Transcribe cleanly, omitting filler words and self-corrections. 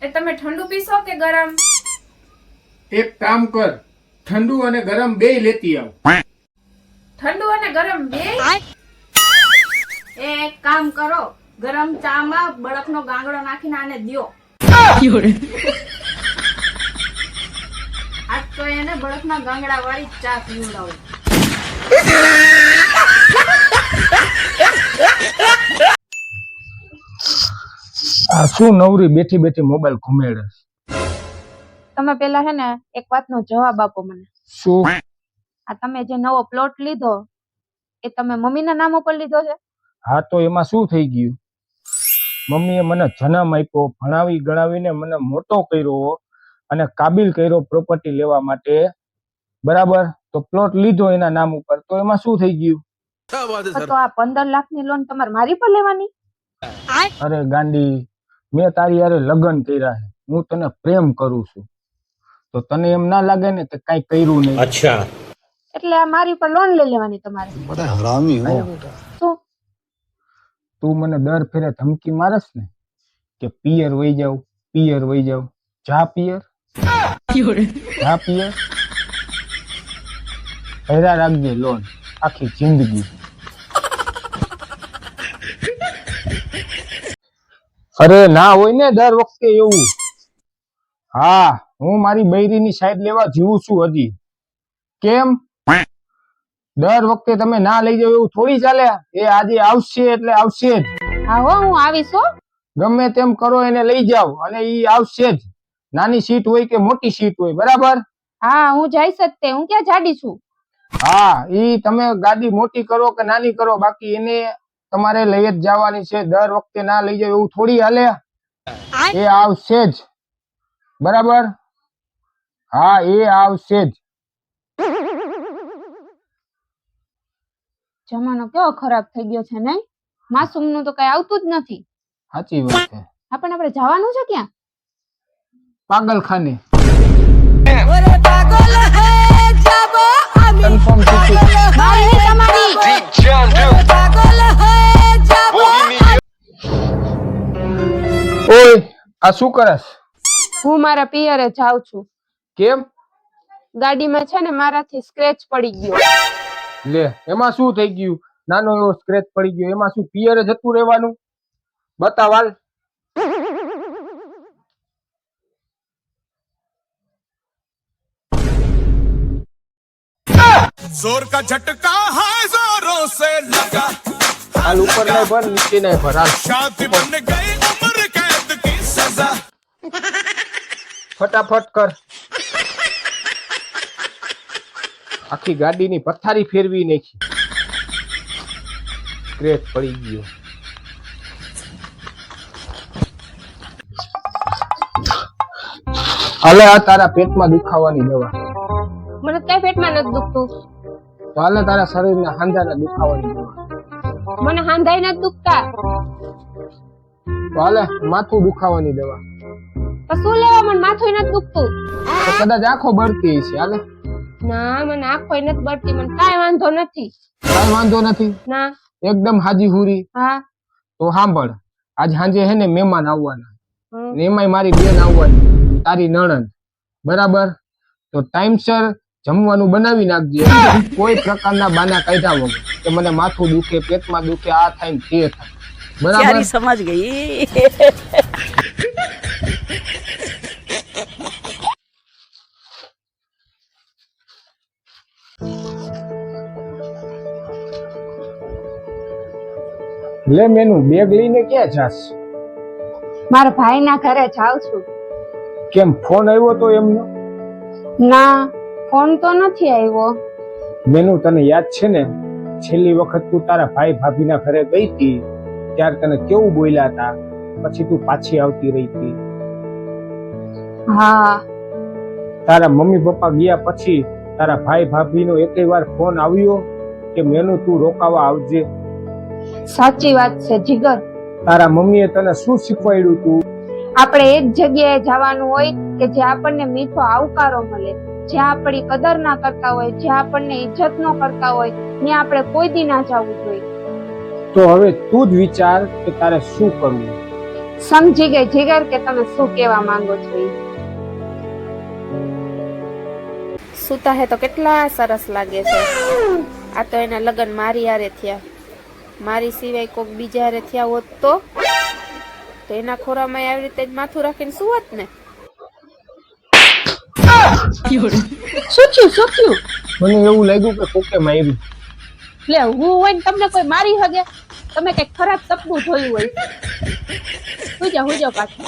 એ તમે ઠંડુ પીશો કે ગરમ? એક કામ કર, ઠંડુ અને ગરમ બેય લેતી આવ. ઠંડુ અને ગરમ બે? એક કામ કરો, ગરમ ચામાં બળફનો ગાંગડો નાખીને આને દ્યો. આજ તો એને બળફના ગાંગડા વાળી ચા પીવડાવો. આ શું નવરી બેઠી બેઠી મોબાઈલ ઘુમેડે? તમે પેલા હે ને એક વાતનો જવાબ આપો મને. શું? આ તમે જે નવો પ્લોટ લીધો એ તમે મમ્મીના નામ ઉપર લીધો છે? હા, તો એમાં શું થઈ ગયું? મમ્મીએ મને જન્મ આપ્યો, ભણાવી ગણાવીને મને મોટો કર્યો અને કાબિલ કર્યો પ્રોપર્ટી લેવા માટે, બરાબર? તો પ્લોટ લીધો એના નામ ઉપર, તો એમાં શું થઈ ગયું? તો આ 15 લાખની લોન તમારે મારી પર લેવાની? અરે ગાંડી, મેં તારી હારે લગ્ન કર્યા છે, હું તને પ્રેમ કરું છું, તો તને એમ ના લાગે ને કે કઈ કર્યું નહીં? અચ્છા, એટલે આ મારી પર લોન લઈ લેવાની તમારે? बड़ा हरामी हो बेटा। શું તું મને દર ફેરે ધમકી મારસ ને કે પિયર વઈ જાવ, પિયર વઈ જાવ. જા પિયર, જા પિયર. ભર્યા રાખજે લોન આખી જિંદગી. અરે ના હોય ને દર વખતે એવું. હા, હું મારી બૈરીની સાઈડ લેવા જીવું છું હજી. કેમ? દર વખતે તમે ના લઈ જાવ એવું થોડી ચાલે. એ આજે આવશે એટલે આવશે જ. હા હો, હું આવીશ હો. ગમે તેમ કરો એને લઈ જાવ અને ઈ આવશે જ. નાની સીટ હોય કે મોટી સીટ હોય, બરાબર? હા, હું જઈશ જ તે. હું ક્યાં જાડી છું? હા, ઈ તમે ગાડી મોટી કરો કે નાની કરો, બાકી એને તમારે લઈ જ જવાની છે. દર વખતે ના લઈ જાવ એવું થોડી હાલે. એ આવશે જ, બરાબર? હા, એ આવશે જ. જમાનો કેવો ખરાબ થઈ ગયો છે નહીં? માસૂમ નું તો કઈ આવતું જ નથી. સાચી વાત છે. આપણે જવાનું છે ક્યાં? પાગલખાને. Confirm ticket. મારી નહીં, તમારી. ઓય, આ શું કરસ? હું મારા પિયરે જાઉં છું. કેમ? ગાડીમાં છે ને મારાથી સ્ક્રેચ પડી ગયો. લે, એમાં શું થઈ ગયું? નાનો એવો સ્ક્રેચ પડી ગયો, એમાં શું પિયરે જતું રહેવાનું? બતાવાલ. जोर का झटका है जोरों से लगा, હાલ ઉપર નહીં ભર, નીચે નહીં ભર. હાલ शादी बन गई उम्र कैद की सजा। ફટાફટ કર. આખી ગાડીની પથારી ફેરવી નાખી. સ્ક્રેચ પડી ગયો. હાલે આ તારા પેટમાં દુખાવાની દવા. મને કઈ પેટમાં નથી દુખતું. તો હાલે તારા શરીરના હાંધાના દુખાવાની દવા. મને હાંધાઈ નથી દુખતા. તો હાલે માથું દુખાવાની દવા. તો શું લેવા? મને માથું નથી દુખતું. તો કદાચ આંખો બળતી હશે. હાલે. ના, મને આંખો નથી બળતી. મને કાંઈ વાંધો નથી. કાંઈ વાંધો નથી. ના. એકદમ હાજી હુરી. હા. તો સાંભળ, આજ સાંજે હે ને મહેમાન આવવાના, હમ. ને એમાંય મારી બેન આવવાની, તારી નણંદ, બરાબર? તો ટાઈમસર જમવાનું બનાવી નાખજે. કોઈ પ્રકારના બાના કાઢ્યા વગર કે મને માથું દુખે, પેટમાં દુખે, આ થાય ને તે થાય, બરાબર? समझ गई। લે મેનુ, બેગ લઈને ક્યાં જાસ? મારા ભાઈના ઘરે જાઉં છું. કેમ, ફોન આવ્યો તો એમનો? ના, ફોન તો નથી આવ્યો. મેનુ, તને યાદ છે ને છેલ્લી વખત તું તારા ભાઈ ભાભીના ઘરે ગઈ હતી ત્યારે તને કેવું બોલ્યા હતા, પછી તું પાછી આવતી રહી હતી? હા. તારા મમ્મી પપ્પા ગયા પછી તારા ભાઈ ભાભીનો એકેય વાર ફોન આવ્યો કે મેનુ તું રોકાવા આવજે? સાચી વાત છે જીગર. તારા મમ્મીએ તને શું શીખવાડ્યું તું? આપણે એક જગ્યાએ જવાનું હોય કે જ્યાં આપણને મીઠો આવકારો મળે, જ્યાં આપણી કદર ના કરતા હોય, જ્યાં આપણને ઇજ્જત ન કરતા હોય, ત્યાં આપણે કોઈ દી ના જવું જોઈએ. તો હવે તું જ વિચાર કે તારે શું કરવું. સમજી ગઈ જીગર કે તમે શું કહેવા માંગો છો ઈ. સુતા હે તો કેટલા સરસ લાગે છે. આ તો એના લગ્ન મારી હારે થયા. મારી સિવાય કોક બીજા હારે થયા હોત તો એના ખોરામાં આવી રીતે જ માથું રાખીને સુવત ને. શું થયું મને એવું લાગ્યું કે કોકે માર્યું. લે હું હોય ને તમને કોઈ મારી હગે? તમે કઈક ખરાબ સપનું જોયું હોય. હુઈ જાઓ પાછું.